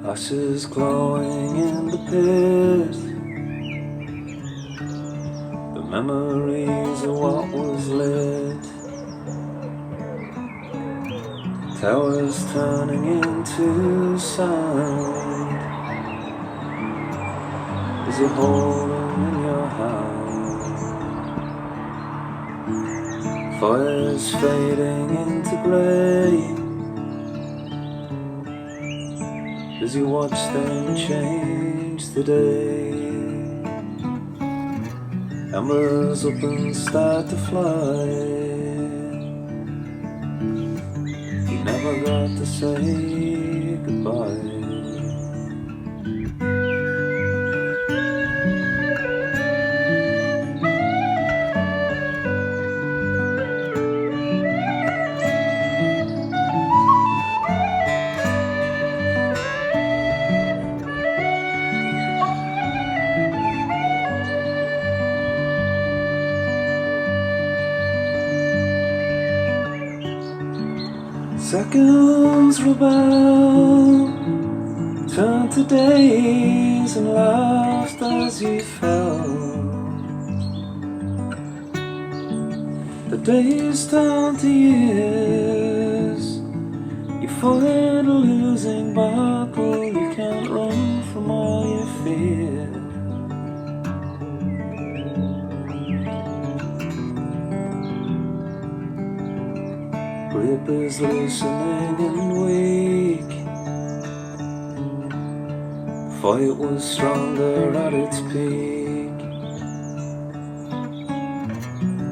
Ashes glowing in the pit, the memories of what was lit, towers turning into sand as you hold them in your hand, fires fading into grey as you watch them change the day. Embers up and start to fly. You never got to say goodbye. Seconds rebel, turn to days and laughed as you fell. The days turn to years, you fight a losing battle, you can't run from all you fear. Grip is loosening and weak. Fight was stronger at its peak.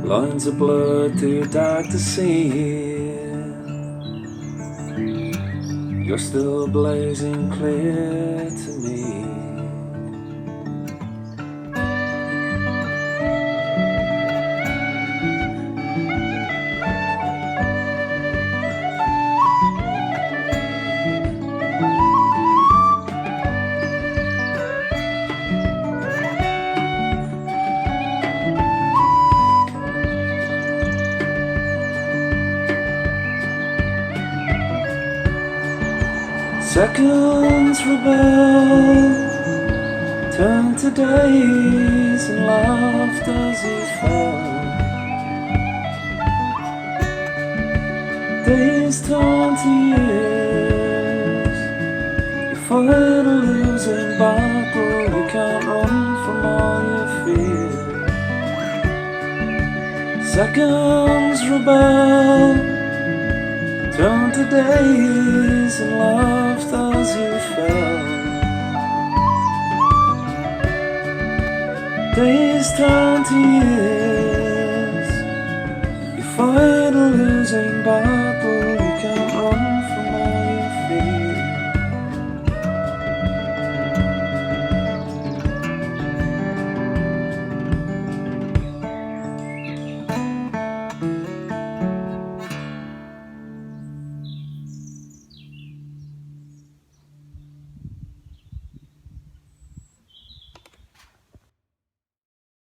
Lines are blurred, too dark to see. You're still blazing clear to me. Seconds rebel, turn to days and laughed as you fell. Days turn to years, you fight a losing battle, you can't run from all you fear. Seconds rebel, turn to days and laughed as you fell. Days turn to years.